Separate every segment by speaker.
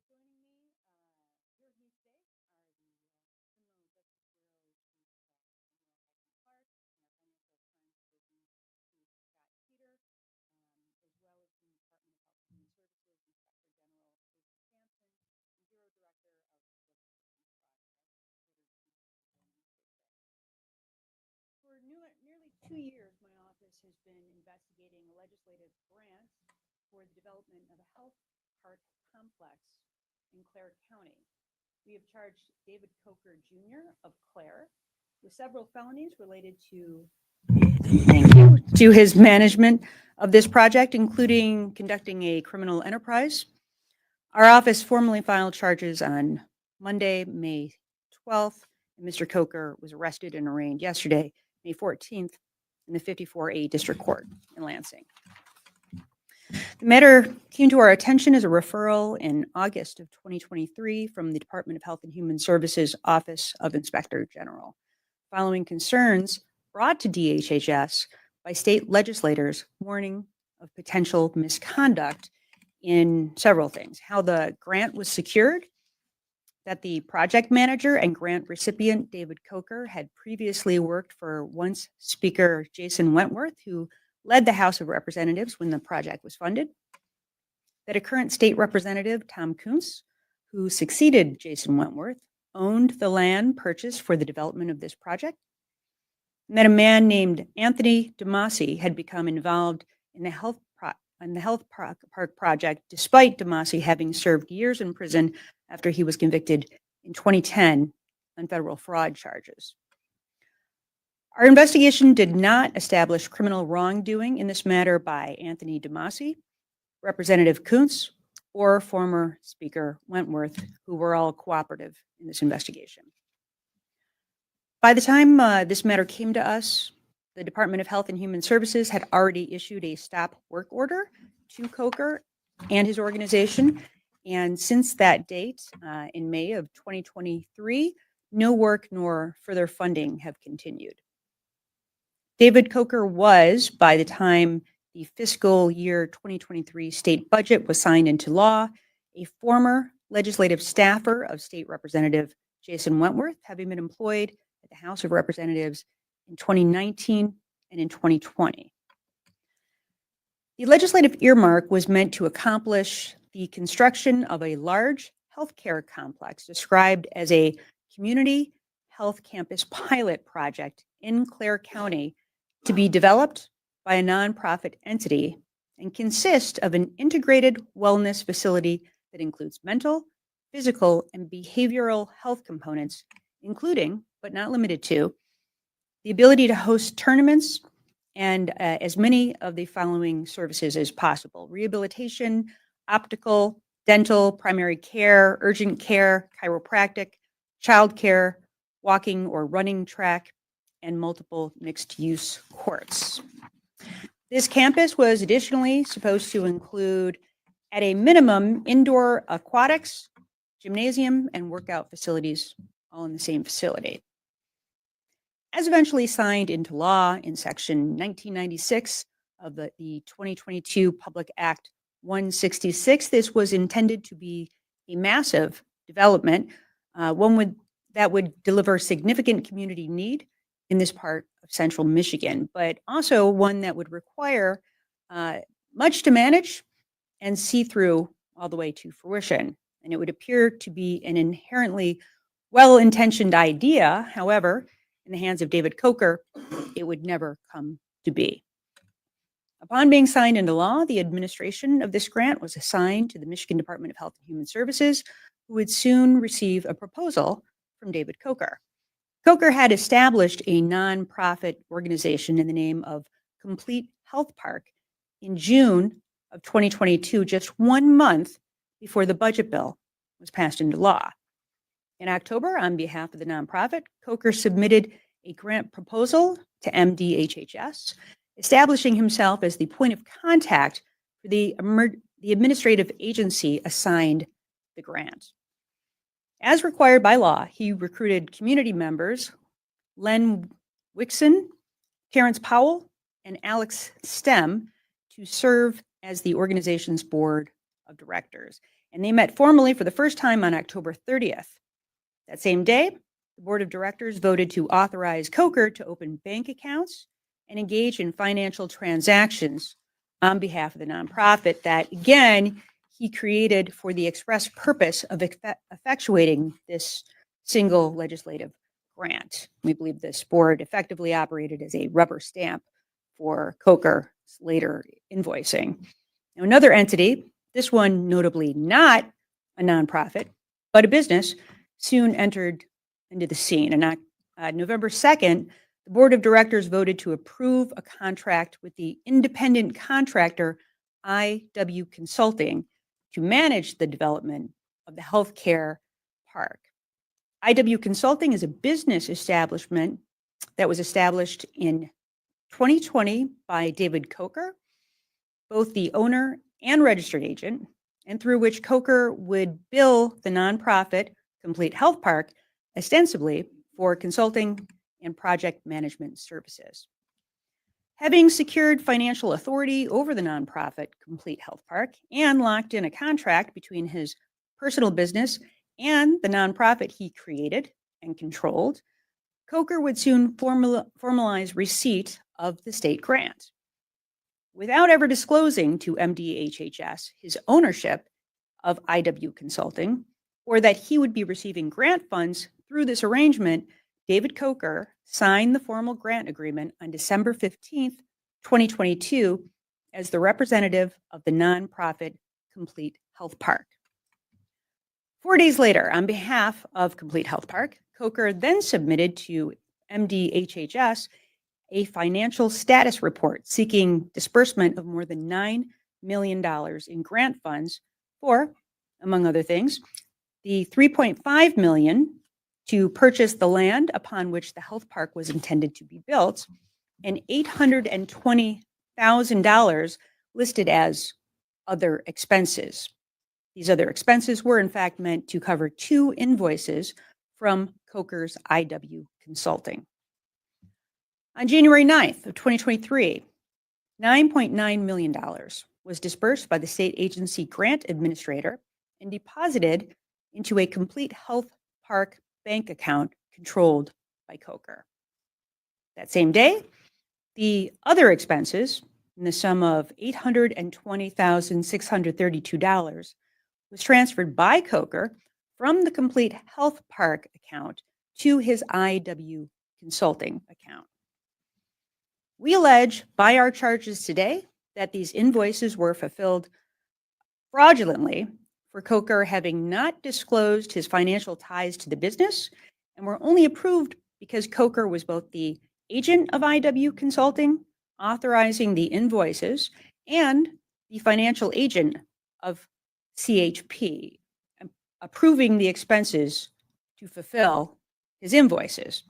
Speaker 1: Joining me here with me today are the Criminal Justice Bureau Chief Samuel Park and our Financial Crimes Division Chief Scott Peter, as well as from the Department of Health and Human Services Inspector General Tracy Sampson and Bureau Director of Public Assistance Projects Porter Chief for joining us here today. For nearly 2 years, my office has been investigating a legislative grant for the development of a health park complex in Clare County. We have charged David Coker Jr. of Clare with several felonies related to his management of this project, including conducting a criminal enterprise. Our office formally filed charges on Monday, May 12th, and Mr. Coker was arrested and arraigned yesterday, May 14th, in the 54A District Court in Lansing. The matter came to our attention as a referral in August of 2023 from the Department of Health and Human Services Office of Inspector General, following concerns brought to DHHS by state legislators warning of potential misconduct in several things: how the grant was secured, that the project manager and grant recipient David Coker had previously worked for once Speaker Jason Wentworth, who led the House of Representatives when the project was funded, that a current state representative, Tom Kuntz, who succeeded Jason Wentworth, owned the land purchased for the development of this project, and that a man named Anthony DeMasi had become involved in the health park project, despite DeMasi having served years in prison after he was convicted in 2010 on federal fraud charges. Our investigation did not establish criminal wrongdoing in this matter by Anthony DeMasi, Representative Kuntz, or former Speaker Wentworth, who were all cooperative in this investigation. By the time this matter came to us, the Department of Health and Human Services had already issued a stop work order to Coker and his organization. And since that date, in May of 2023, no work nor further funding have continued. David Coker was, by the time the fiscal year 2023 state budget was signed into law, a former legislative staffer of State Representative Jason Wentworth, having been employed at the House of Representatives in 2019 and in 2020. The legislative earmark was meant to accomplish the construction of a large healthcare complex described as a community health campus pilot project in Clare County to be developed by a nonprofit entity and consist of an integrated wellness facility that includes mental, physical, and behavioral health components, including, but not limited to, the ability to host tournaments and as many of the following services as possible: rehabilitation, optical, dental, primary care, urgent care, chiropractic, childcare, walking or running track, and multiple mixed-use courts. This campus was additionally supposed to include, at a minimum, indoor aquatics, gymnasium, and workout facilities, all in the same facility. As eventually signed into law in Section 1996 of the 2022 Public Act 166, this was intended to be a massive development, one that would deliver significant community need in this part of central Michigan, but also one that would require much to manage and see through all the way to fruition. And it would appear to be an inherently well-intentioned idea. However, in the hands of David Coker, it would never come to be. Upon being signed into law, the administration of this grant was assigned to the Michigan Department of Health and Human Services, who would soon receive a proposal from David Coker. Coker had established a nonprofit organization in the name of Complete Health Park in June of 2022, just 1 month before the budget bill was passed into law. In October, on behalf of the nonprofit, Coker submitted a grant proposal to MDHHS, establishing himself as the point of contact for the administrative agency assigned the grant. As required by law, he recruited community members Len Wixon, Terrence Powell, and Alex Stem to serve as the organization's board of Directors, and they met formally for the first time on October 30th. That same day, the Board of Directors voted to authorize Coker to open bank accounts and engage in financial transactions on behalf of the nonprofit that, again, he created for the express purpose of effectuating this single legislative grant. We believe this board effectively operated as a rubber stamp for Coker's later invoicing. Now, another entity, this one notably not a nonprofit, but a business, soon entered into the scene. And on November 2nd, the Board of Directors voted to approve a contract with the independent contractor IW Consulting to manage the development of the healthcare park. IW Consulting is a business establishment that was established in 2020 by David Coker, both the owner and registered agent, and through which Coker would bill the nonprofit Complete Health Park ostensibly for consulting and project management services. Having secured financial authority over the nonprofit Complete Health Park and locked in a contract between his personal business and the nonprofit he created and controlled, Coker would soon formalize receipt of the state grant. Without ever disclosing to MDHHS his ownership of IW Consulting or that he would be receiving grant funds through this arrangement, David Coker signed the formal grant agreement on December 15th, 2022, as the representative of the nonprofit Complete Health Park. 4 days later, on behalf of Complete Health Park, Coker then submitted to MDHHS a financial status report seeking disbursement of more than $9 million in grant funds for, among other things, the $3.5 million to purchase the land upon which the health park was intended to be built, and $820,000 listed as other expenses. These other expenses were in fact meant to cover 2 invoices from Coker's IW Consulting. On January 9th of 2023, $9.9 million was disbursed by the state agency grant administrator and deposited into a Complete Health Park bank account controlled by Coker. That same day, the other expenses in the sum of $820,632 was transferred by Coker from the Complete Health Park account to his IW Consulting account. We allege by our charges today that these invoices were fulfilled fraudulently for Coker having not disclosed his financial ties to the business and were only approved because Coker was both the agent of IW Consulting, authorizing the invoices, and the financial agent of CHP, approving the expenses to fulfill his invoices.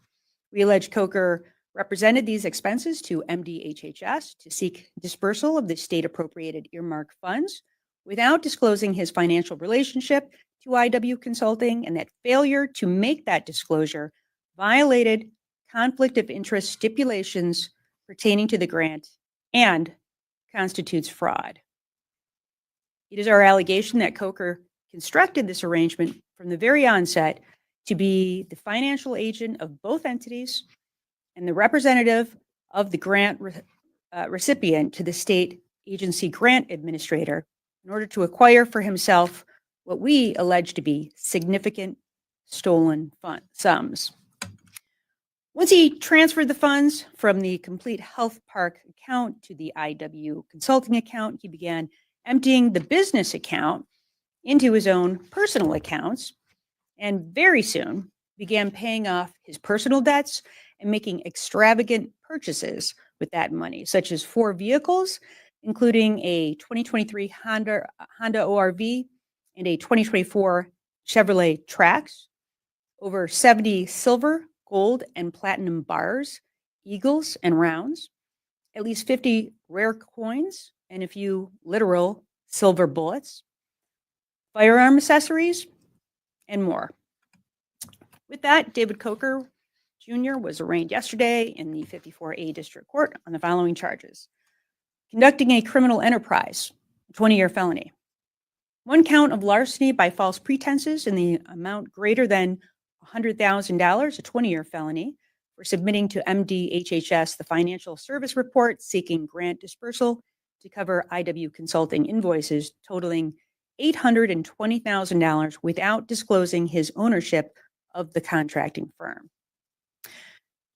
Speaker 1: We allege Coker represented these expenses to MDHHS to seek dispersal of the state-appropriated earmark funds without disclosing his financial relationship to IW Consulting, and that failure to make that disclosure violated conflict of interest stipulations pertaining to the grant and constitutes fraud. It is our allegation that Coker constructed this arrangement from the very onset to be the financial agent of both entities and the representative of the grant recipient to the state agency grant administrator in order to acquire for himself what we allege to be significant stolen sums. Once he transferred the funds from the Complete Health Park account to the IW Consulting account, he began emptying the business account into his own personal accounts, and very soon began paying off his personal debts and making extravagant purchases with that money, such as 4 vehicles, including a 2023 Honda ORV and a 2024 Chevrolet Trax, over 70 silver, gold, and platinum bars, eagles, and rounds, at least 50 rare coins, and a few literal silver bullets, firearm accessories, and more. With that, David Coker Jr. was arraigned yesterday in the 54A District Court on the following charges: conducting a criminal enterprise, a 20-year felony; 1 count of larceny by false pretenses in the amount greater than $100,000, a 20-year felony, for submitting to MDHHS the financial service report seeking grant dispersal to cover IW Consulting invoices totaling $820,000 without disclosing his ownership of the contracting firm.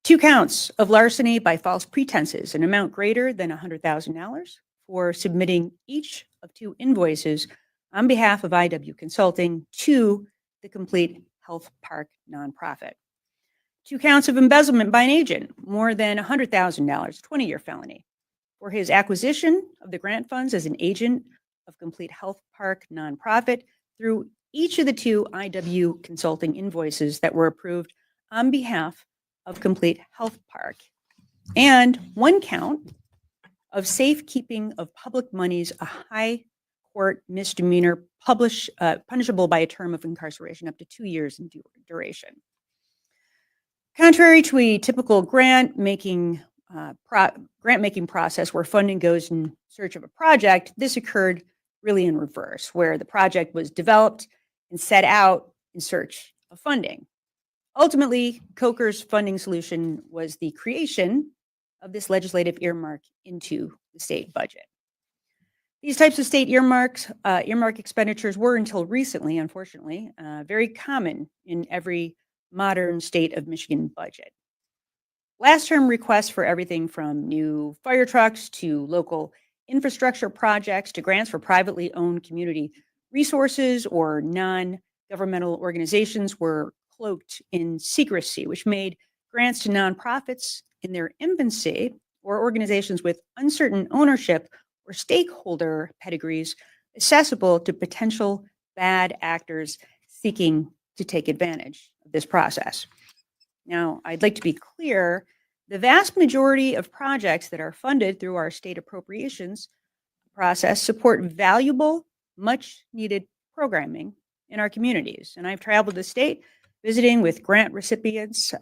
Speaker 1: 2 counts of larceny by false pretenses, an amount greater than $100,000, for submitting each of 2 invoices on behalf of IW Consulting to the Complete Health Park nonprofit. 2 counts of embezzlement by an agent, more than $100,000, 20-year felony, for his acquisition of the grant funds as an agent of Complete Health Park nonprofit through each of the 2 IW Consulting invoices that were approved on behalf of Complete Health Park. And 1 count of safekeeping of public monies, a high court misdemeanor punishable by a term of incarceration up to 2 years in duration. Contrary to a typical grant-making process where funding goes in search of a project, this occurred really in reverse, where the project was developed and set out in search of funding. Ultimately, Coker's funding solution was the creation of this legislative earmark into the state budget. These types of state earmark expenditures were, until recently, unfortunately, very common in every modern state of Michigan budget. Last term requests for everything from new fire trucks to local infrastructure projects to grants for privately owned community resources or non-governmental organizations were cloaked in secrecy, which made grants to nonprofits in their infancy or organizations with uncertain ownership or stakeholder pedigrees accessible to potential bad actors seeking to take advantage of this process. Now, I'd like to be clear, the vast majority of projects that are funded through our state appropriations process support valuable, much needed programming in our communities. And I've traveled the state visiting with grant recipients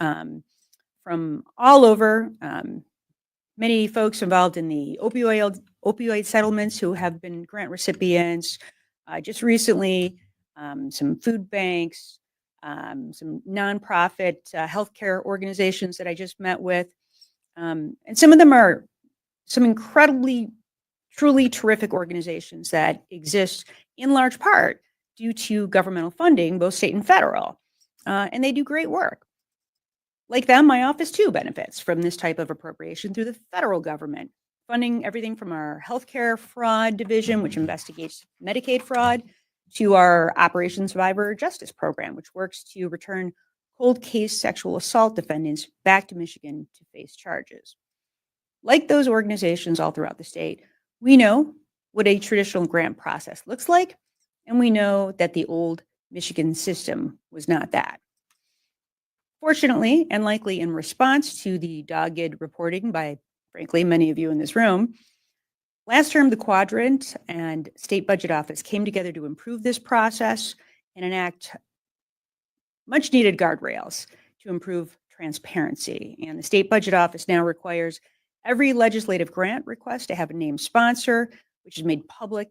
Speaker 1: from all over, many folks involved in the opioid settlements who have been grant recipients. Just recently, some food banks, some nonprofit healthcare organizations that I just met with. And some of them are some incredibly, truly terrific organizations that exist in large part due to governmental funding, both state and federal. And they do great work. Like them, my office too benefits from this type of appropriation through the federal government, funding everything from our healthcare fraud division, which investigates Medicaid fraud, to our Operation Survivor Justice Program, which works to return cold case sexual assault defendants back to Michigan to face charges. Like those organizations all throughout the state, we know what a traditional grant process looks like, and we know that the old Michigan system was not that. Fortunately, and likely in response to the dogged reporting by, frankly, many of you in this room, last term, the Quadrant and State Budget Office came together to improve this process and enact much needed guardrails to improve transparency. And the State Budget Office now requires every legislative grant request to have a named sponsor, which is made public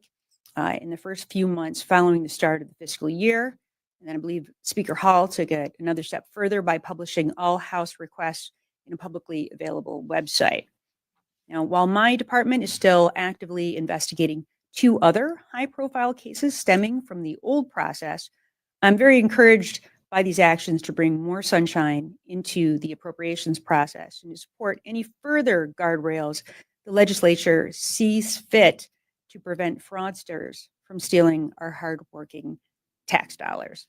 Speaker 1: in the first few months following the start of the fiscal year. And then I believe Speaker Hall took it another step further by publishing all House requests in a publicly available website. Now, while my department is still actively investigating 2 other high-profile cases stemming from the old process, I'm very encouraged by these actions to bring more sunshine into the appropriations process and to support any further guardrails the legislature sees fit to prevent fraudsters from stealing our hardworking tax dollars.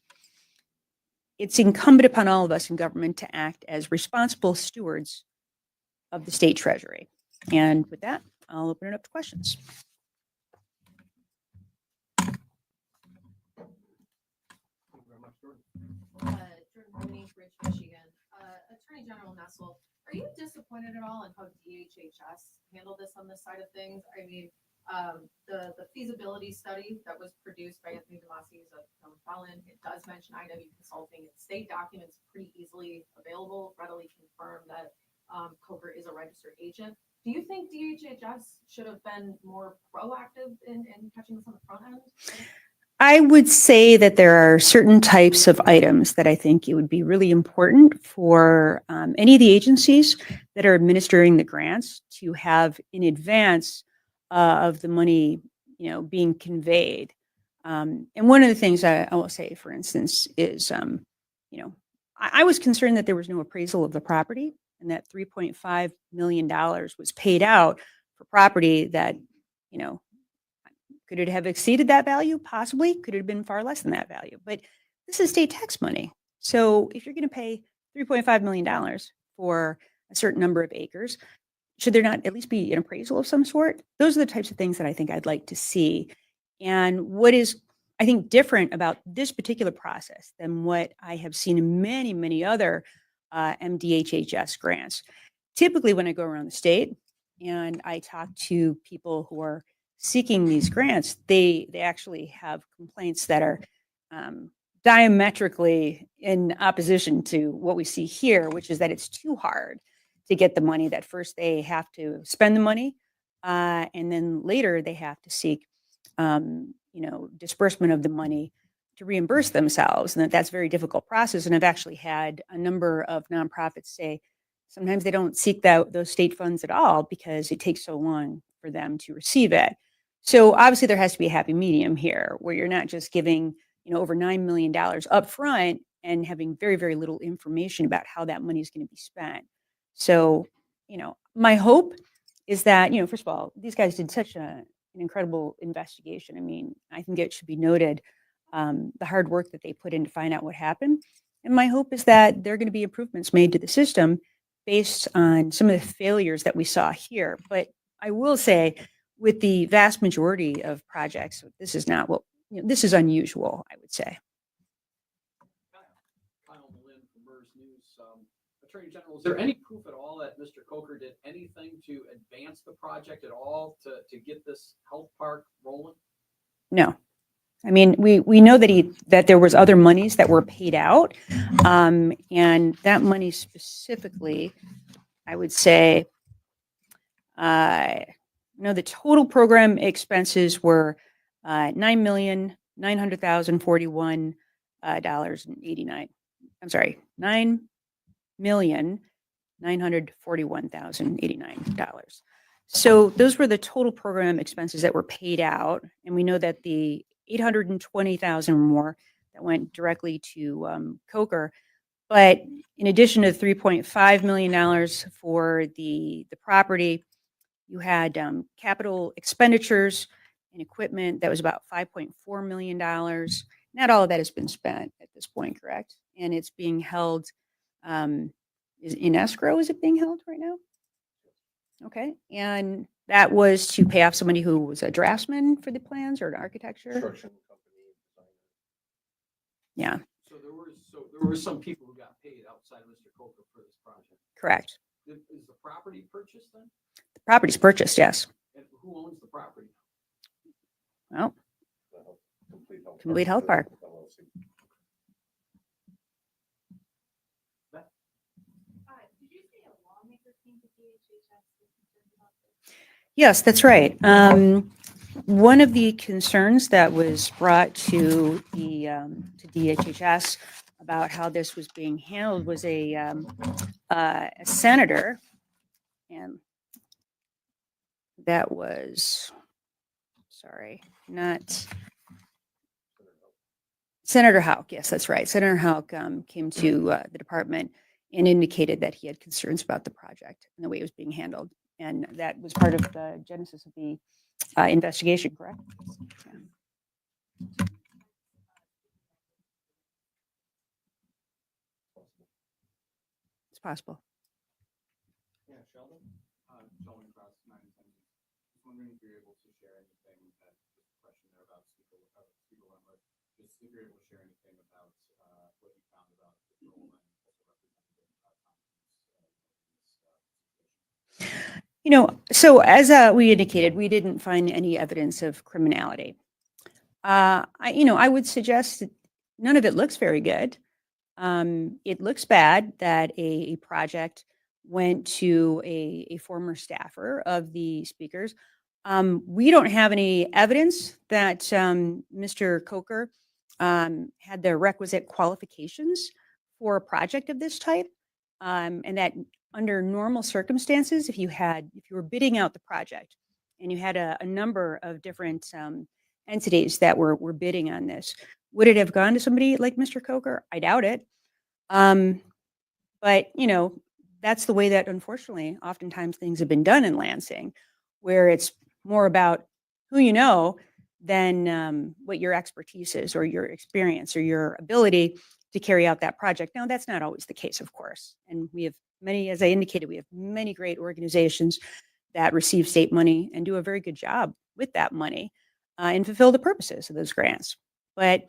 Speaker 1: It's incumbent upon all of us in government to act as responsible stewards of the state treasury. And with that, I'll open it up to questions.
Speaker 2: Jordan Rooney, Bridge, Michigan. Attorney General Nessel, are you disappointed at all in how DHHS handled this on this side of things? I mean, the feasibility study that was produced by Anthony DeMasi is a known felon. It does mention IW Consulting. It's state documents pretty easily available, readily confirm that Coker is a registered agent. Do you think DHHS should have been more proactive in catching this on the front end?
Speaker 1: I would say that there are certain types of items that I think it would be really important for any of the agencies that are administering the grants to have in advance of the money, being conveyed. And one of the things I will say, for instance, is, I was concerned that there was no appraisal of the property and that $3.5 million was paid out for property that, you know, could it have exceeded that value? Possibly. Could it have been far less than that value? But this is state tax money. So if you're going to pay $3.5 million for a certain number of acres, should there not at least be an appraisal of some sort? Those are the types of things that I think I'd like to see. And what is, I think, different about this particular process than what I have seen in many, many other MDHHS grants. Typically, when I go around the state and I talk to people who are seeking these grants, they actually have complaints that are um, diametrically in opposition to what we see here, which is that it's too hard to get the money. That first they have to spend the money, and then later they have to seek, disbursement of the money to reimburse themselves, and that's a very difficult process. And I've actually had a number of nonprofits say sometimes they don't seek those state funds at all because it takes so long for them to receive it. So obviously there has to be a happy medium here where you're not just giving, over $9 million up front and having very, very little information about how that money is going to be spent. So, my hope is that, first of all, these guys did such an incredible investigation. I mean, I think it should be noted the hard work that they put in to find out what happened. And my hope is that there are going to be improvements made to the system based on some of the failures that we saw here. But I will say, with the vast majority of projects, this is not this is unusual, I would say.
Speaker 3: Kyle Malin from MERS News. Attorney General, is there any proof at all that Mr. Coker did anything to advance the project at all to get this health park rolling?
Speaker 1: No. I mean, we know that there was other monies that were paid out, and that money specifically, I would say, the total program expenses were $9,900,041.89. I'm sorry, $9,941,089. So those were the total program expenses that were paid out, and we know that the 820,000 or more that went directly to Coker. But in addition to $3.5 million for the property, you had capital expenditures and equipment that was about $5.4 million. Not all of that has been spent at this point, correct? And it's being held is in escrow. Is it being held right now? Okay. And that was to pay off somebody who was a draftsman for the plans or an architecture.
Speaker 4: Construction company.
Speaker 1: Yeah,
Speaker 3: So there were some people who got paid outside of Mr. Coker for this project.
Speaker 1: correct.
Speaker 3: Is the property purchased then?
Speaker 1: The property's purchased, yes.
Speaker 3: And who owns the property?
Speaker 1: Well,
Speaker 4: Complete Health Park. LLC.
Speaker 2: Did you say a lawmaker came to DHHS with concerns about this?
Speaker 1: yes, that's right. One of the concerns that was brought to the to DHHS about how this was being handled was a senator, and that was, sorry, not Senator Houck. Yes, that's right. Senator Houck came to the department and indicated that he had concerns about the project and the way it was being handled. And that was part of the genesis of the investigation, correct? Yeah. It's possible.
Speaker 3: Yeah, Sheldon. Sheldon Cross, 910. Just wondering if you're able to share anything. Just a question there about Speaker Wentworth. Just if you're able to share anything about what you found about the role and also Representative Thompson's
Speaker 1: So as we indicated, we didn't find any evidence of criminality. I would suggest that none of it looks very good. It looks bad that a project went to a former staffer of the speakers. We don't have any evidence that Mr. Coker had the requisite qualifications for a project of this type, and that under normal circumstances, if you were bidding out the project and you had a number of different entities that were bidding on this, would it have gone to somebody like Mr. Coker? I doubt it. But that's the way that unfortunately oftentimes things have been done in Lansing, where it's more about who you know than what your expertise is or your experience or your ability to carry out that project. Now, that's not always the case, of course. And we have many, as I indicated, we have many great organizations that receive state money and do a very good job with that money and fulfill the purposes of those grants. But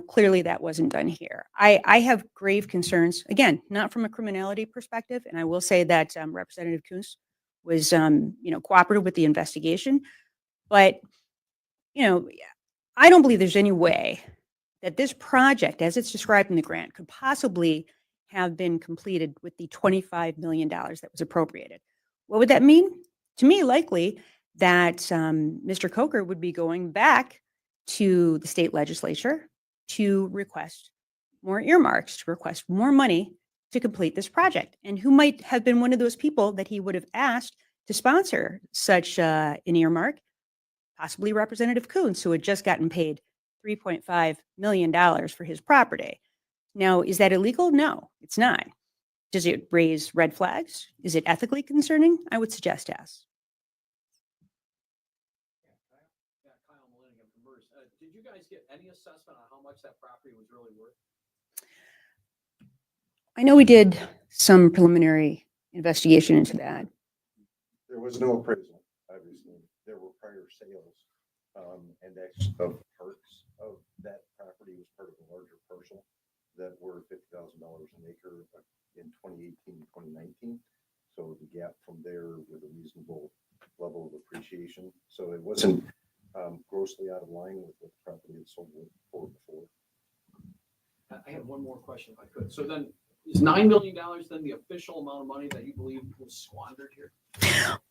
Speaker 1: clearly that wasn't done here. I have grave concerns, again, not from a criminality perspective. And I will say that Representative Coons was, cooperative with the investigation. But, I don't believe there's any way that this project, as it's described in the grant, could possibly have been completed with the $25 million that was appropriated. What would that mean? To me, likely that Mr. Coker would be going back to the state legislature to request more earmarks, to request more money to complete this project. And who might have been one of those people that he would have asked to sponsor such an earmark? Possibly Representative Coons, who had just gotten paid $3.5 million for his property. Now, is that illegal? No, it's not. Does it raise red flags? Is it ethically concerning? I would suggest yes.
Speaker 5: Kyle Millennium from Merce. Did you guys get any assessment on how much that property was really worth?
Speaker 1: I know we did some preliminary investigation into that.
Speaker 4: There was no appraisal, obviously. There were prior sales, and that's of parts of that property was part of a larger parcel that were $50,000 an acre in 2018, 2019. So the gap from there with a reasonable level of appreciation. So it wasn't grossly out of line with what the property had sold for before.
Speaker 5: I have one more question if I could. So then is $9 million then the official amount of money that you believe was squandered here?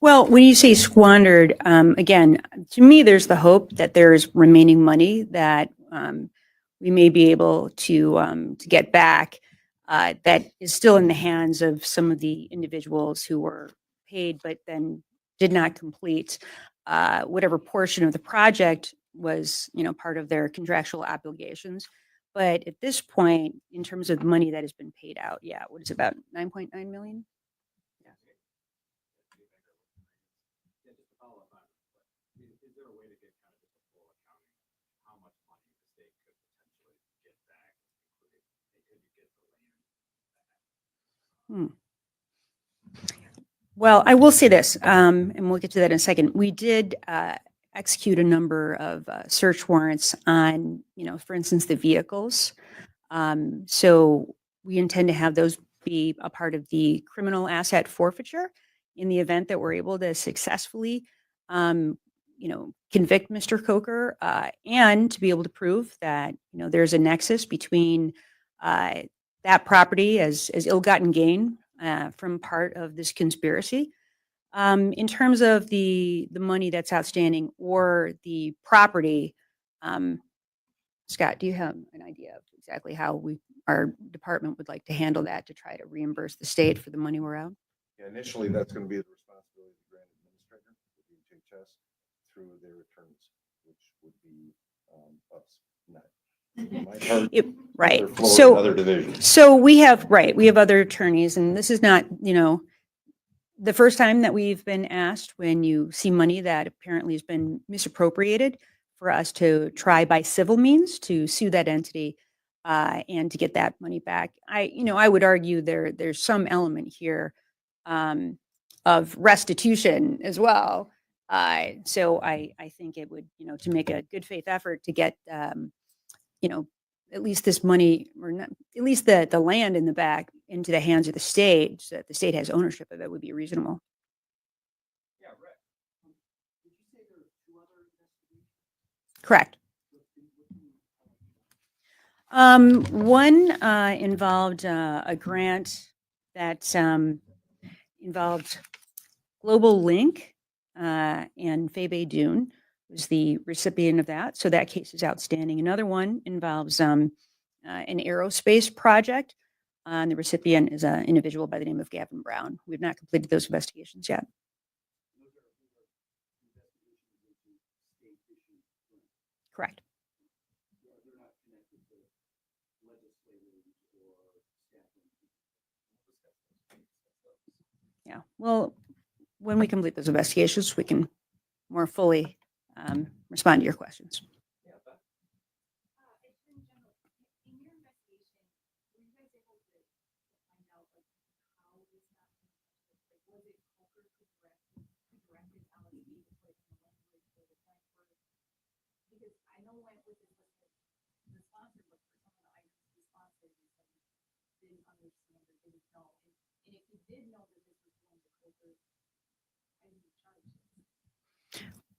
Speaker 1: Well, when you say squandered, again, to me, there's the hope that there's remaining money that we may be able to get back that is still in the hands of some of the individuals who were paid but then did not complete whatever portion of the project was, part of their contractual obligations. But at this point, in terms of money that has been paid out, yeah, what is it, about 9.9 million?
Speaker 5: Yeah, just to follow up on it, is there a way to get kind of just a full accounting of how much money the state could potentially get back? Could you get the land back?
Speaker 1: Well, I will say this, and we'll get to that in a second. We did execute a number of search warrants on, for instance, the vehicles. So we intend to have those be a part of the criminal asset forfeiture in the event that we're able to successfully, convict Mr. Coker and to be able to prove that, there's a nexus between that property as ill-gotten gain from part of this conspiracy. In terms of the money that's outstanding or the property, Scott, do you have an idea of exactly how our department would like to handle that to try to reimburse the state for the money we're out?
Speaker 4: Yeah, initially, that's going to be the responsibility of the grant administrator, the HHS, through their attorneys, which would be us, not my part.
Speaker 1: Right.
Speaker 4: They're flowing in other divisions.
Speaker 1: So we have other attorneys, and this is not, the first time that we've been asked when you see money that apparently has been misappropriated for us to try by civil means to sue that entity and to get that money back. I would argue there's some element here of restitution as well. So I think it would, to make a good faith effort to get, at least this money, or not, at least the land in the back into the hands of the state, so that the state has ownership of it, would be reasonable.
Speaker 5: Yeah, Rick. Did you say there were 2 other investigations?
Speaker 1: Correct. One involved a grant that involved Global Link and Febe Dune was the recipient of that. So that case is outstanding. Another one involves an aerospace project. And the recipient is an individual by the name of Gavin Brown. We have not completed those investigations yet. Correct. Yeah. Well, when we complete those investigations, we can more fully respond to your questions.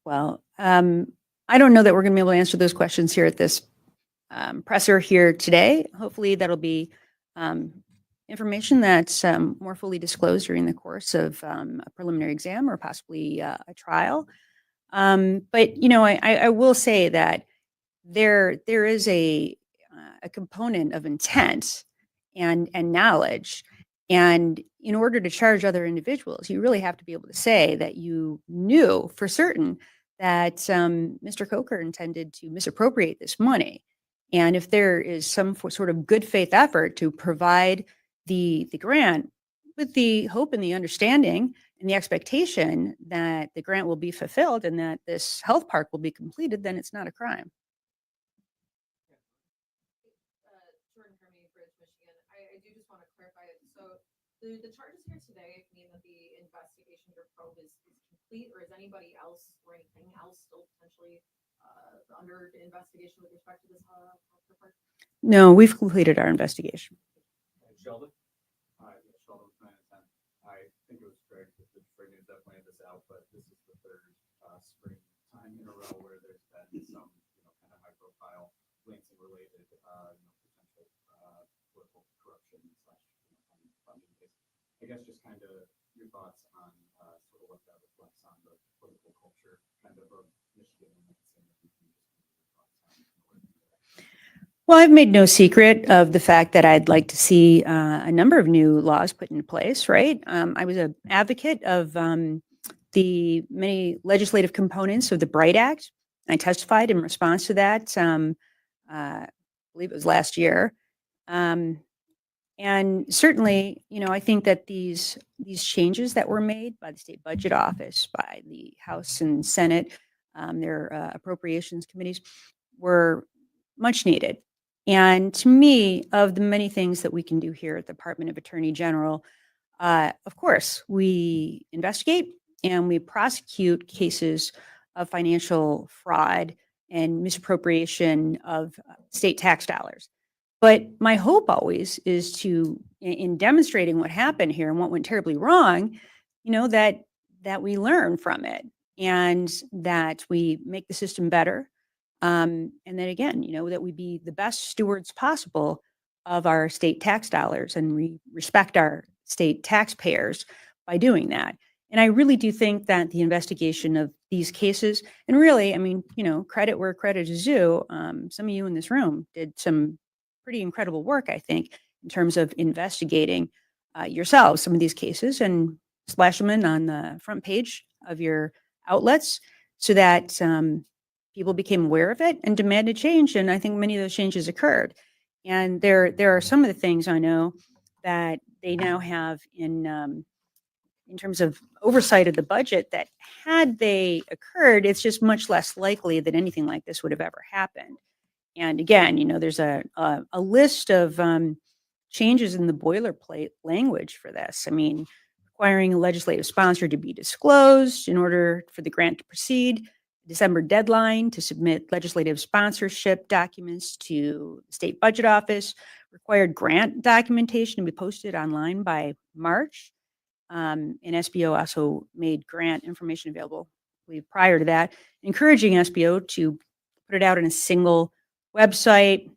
Speaker 1: Well, I don't know that we're going to be able to answer those questions here at this presser here today. Hopefully, that'll be information that's more fully disclosed during the course of a preliminary exam or possibly a trial. But I will say that there is a component of intent and knowledge. And in order to charge other individuals, you really have to be able to say that you knew for certain that Mr. Coker intended to misappropriate this money. And if there is some sort of good faith effort to provide the grant with the hope and the understanding and the expectation that the grant will be fulfilled and that this health park will be completed, then it's not a crime.
Speaker 2: Jordan Hermey, Bridge, Michigan. I do just want to clarify it. So the charges here today mean that the investigation or probe is complete, or is anybody else or anything else still potentially under investigation with respect to this report?
Speaker 1: No, we've completed our investigation.
Speaker 3: Sheldon? Sheldon, I think it was great that the spring is definitely this out, but this is the third spring time in a row where there's been some, kind of high profile Lansing related, potential political corruption / funding case. I guess just kind of your thoughts on sort of what that reflects on the political culture kind of Michigan and Lansing.
Speaker 1: Well, I've made no secret of the fact that I'd like to see a number of new laws put into place, right? I was an advocate of the many legislative components of the BRIGHT Act. I testified in response to that, I believe it was last year. And certainly, I think that these changes that were made by the State Budget Office, by the House and Senate, their appropriations committees, were much needed. And to me, of the many things that we can do here at the Department of Attorney General, of course, we investigate and we prosecute cases of financial fraud and misappropriation of state tax dollars. But my hope always is to, in demonstrating what happened here and what went terribly wrong, that we learn from it and that we make the system better. And then again, that we be the best stewards possible of our state tax dollars and we respect our state taxpayers by doing that. And I really do think that the investigation of these cases, and really, credit where credit is due, some of you in this room did some pretty incredible work, I think, in terms of investigating yourselves some of these cases and splash them in on the front page of your outlets so that people became aware of it and demanded change. And I think many of those changes occurred. And there are some of the things I know that they now have in terms of oversight of the budget that had they occurred, it's just much less likely that anything like this would have ever happened. And again, there's a list of changes in the boilerplate language for this. Requiring a legislative sponsor to be disclosed in order for the grant to proceed, December deadline to submit legislative sponsorship documents to the state budget office, required grant documentation to be posted online by March. And SBO also made grant information available, I believe, prior to that, encouraging SBO to put it out in a single website,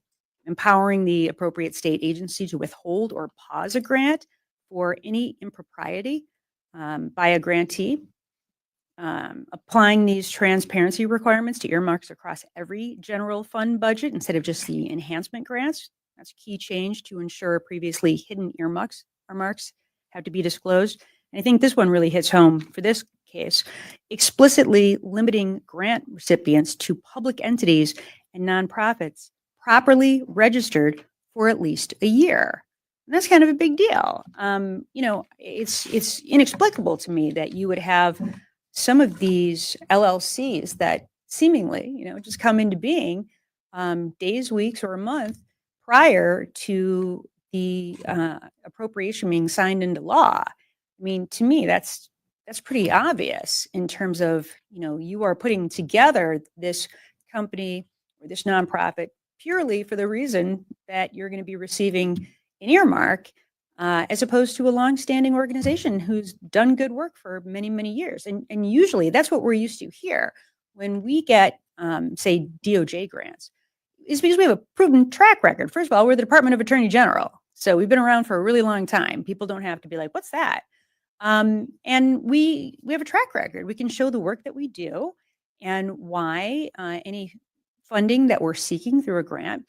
Speaker 1: empowering the appropriate state agency to withhold or pause a grant for any impropriety by a grantee. applying these transparency requirements to earmarks across every general fund budget instead of just the enhancement grants. That's a key change to ensure previously hidden earmarks have to be disclosed. And I think this one really hits home for this case, explicitly limiting grant recipients to public entities and nonprofits properly registered for at least a year. And that's kind of a big deal. It's inexplicable to me that you would have some of these LLCs that seemingly, just come into being days, weeks, or a month prior to the appropriation being signed into law. I mean, to me, that's pretty obvious in terms of, you are putting together this company or this nonprofit purely for the reason that you're going to be receiving an earmark, as opposed to a longstanding organization who's done good work for many, many years. And usually that's what we're used to here. When we get, say, DOJ grants, is because we have a proven track record. First of all, we're the Department of Attorney General. So we've been around for a really long time. People don't have to be like, what's that? And we have a track record. We can show the work that we do and why any funding that we're seeking through a grant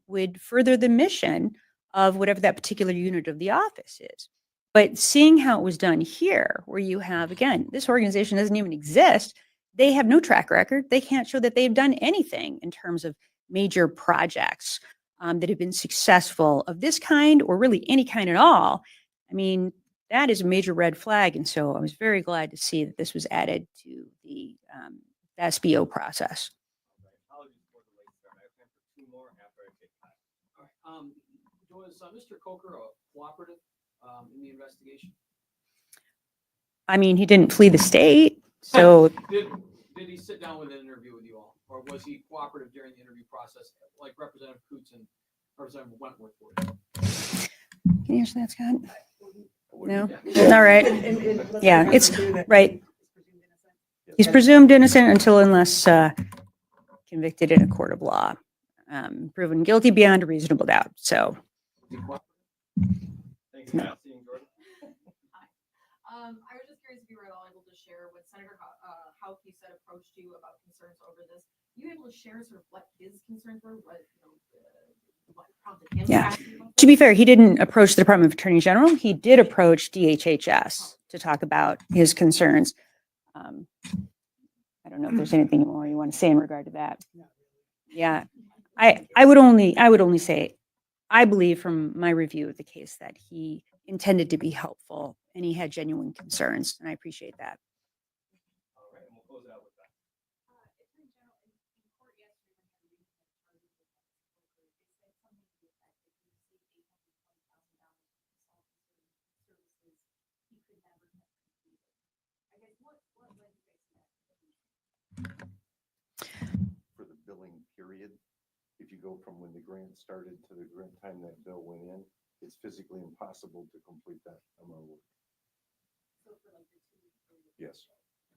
Speaker 1: would further the mission of whatever that particular unit of the office is. But seeing how it was done here, where you have, again, this organization doesn't even exist. They have no track record. They can't show that they've done anything in terms of major projects that have been successful of this kind or really any kind at all. I mean, that is a major red flag. And so I was very glad to see that this was added to the SBO process.
Speaker 5: Apologies for the late start. I have time for two more after I take time. All right. Was Mr. Coker cooperative in the investigation?
Speaker 1: I mean, he didn't flee the state. So
Speaker 5: Did he sit down with an interview with you all? Or was he cooperative during the interview process, like Representative Coots and Representative Wentworth were?
Speaker 1: Can you answer that, Scott? No? All right. Yeah, it's right. He's presumed innocent unless convicted in a court of law, proven guilty beyond a reasonable doubt. So,
Speaker 5: Thank you.
Speaker 1: No.
Speaker 2: I was just curious if you were at all able to share when Senator Houck, you said, approached you about concerns over this. You able to share sort of what his concerns were, what prompted him to
Speaker 1: Yeah.
Speaker 2: ask you about
Speaker 1: To be fair, he didn't approach the Department of Attorney General. He did approach DHHS to talk about his concerns. I don't know if there's anything more you want to say in regard to that. Yeah, I would only say, I believe from my review of the case that he intended to be helpful and he had genuine concerns, and I appreciate that.
Speaker 5: All right, and we'll close it out with that.
Speaker 2: Attorney General, in court yesterday, when you were reading the charges against Coker, they said something to the effect that he received $820,000 for consulting services he could never have completed. I guess what led you guys to that conclusion?
Speaker 4: For the billing period, if you go from when the grant started to the grant time that bill went in, it's physically impossible to complete that amount of work.
Speaker 2: So for like the 2 week period.
Speaker 4: Yes,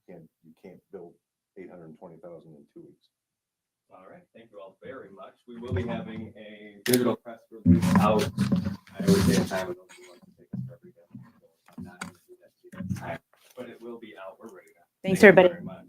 Speaker 4: you can't bill $820,000 in 2 weeks.
Speaker 5: All right, thank you all very much. We will be having a digital press release out. I always say a time ago, we want to take us every day. I'm not going to do that to you that time, but it will be out. We're ready now.
Speaker 1: Thanks,
Speaker 5: Thank you
Speaker 1: everybody.
Speaker 5: very much.